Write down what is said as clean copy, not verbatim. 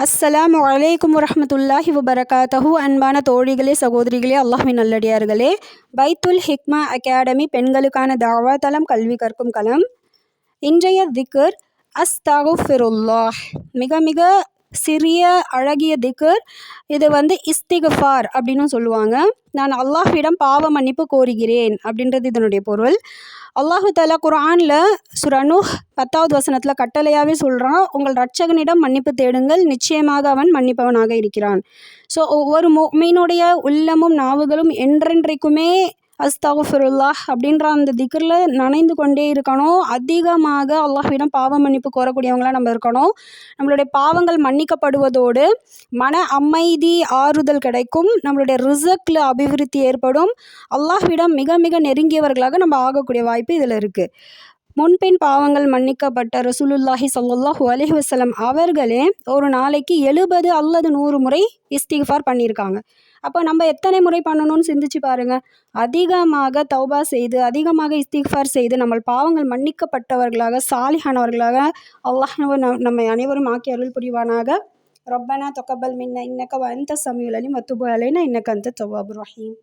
அஸ்ஸலாமு அலைக்கும் வரஹ்மத்துல்லாஹி வபரகாத்தஹு. அன்பான தோழிகளே, சகோதரிகளே, அல்லாஹ்வின் நல்லடியார்களே, பைத்துல் ஹிக்மா அகாடமி பெண்களுக்கான தாவா தளம், கல்வி கற்கும் களம். இன்றைய திக்ர் அஸ்தகுஃபிருல்லாஹ். மிக மிக சிறிய அழகிய திக்ர். இது இஸ்திக்ஃபார் அப்படின்னு சொல்லுவாங்க. நான் அல்லாஹ்விடம் பாவ மன்னிப்பு கோருகிறேன் அப்படின்றது இதனுடைய பொருள். அல்லாஹு தஆலா குர்ஆனில் சூரா நூஹ் 10வது வசனத்தில் கட்டளையாகவே சொல்கிறான், உங்கள் இரட்சகனிடம் மன்னிப்பு தேடுங்கள், நிச்சயமாக அவன் மன்னிப்பவனாக இருக்கிறான். ஸோ ஒவ்வொரு முஃமினுடைய உள்ளமும் நாவுகளும் என்றென்றைக்குமே அஸ்தகுஃபிருல்லாஹ் அப்படின்ற அந்த திக்ரில் நனைந்து கொண்டே இருக்கணும். அதிகமாக அல்லாஹ்விடம் பாவ மன்னிப்பு கோரக்கூடியவங்களாக நம்ம இருக்கணும். நம்மளுடைய பாவங்கள் மன்னிக்கப்படுவதோடு மன அமைதி, ஆறுதல் கிடைக்கும். நம்மளுடைய ரிஸக்கில் அபிவிருத்தி ஏற்படும். அல்லாஹ்விடம் மிக மிக நெருங்கியவர்களாக நம்ம ஆகக்கூடிய வாய்ப்பு இதில் இருக்குது. முன்பின் பாவங்கள் மன்னிக்கப்பட்ட ரசூலுல்லாஹி ஸல்லல்லாஹு அலைஹி வஸல்லம் அவர்களே ஒரு நாளைக்கு 70 அல்லது 100 முறை இஸ்திக்ஃபார் பண்ணியிருக்காங்க. அப்போ நம்ம எத்தனை முறை பண்ணணும்னு சிந்திச்சு பாருங்கள். அதிகமாக தௌபா செய்து, அதிகமாக இஸ்திக்ஃபார் செய்து, நம்ம பாவங்கள் மன்னிக்கப்பட்டவர்களாக, சாலிஹானவர்களாக அல்லாஹ் நம்மை அனைவரும் ஆக்கி அருள் புரிவானாக. ரப்பனா தக்கபல் மின்னா இன்னக வ அன்த ஸமீஉல் அலீம் வ துப் அலைனா இன்னக அன்த தவ்வாபுர் ரஹீம்.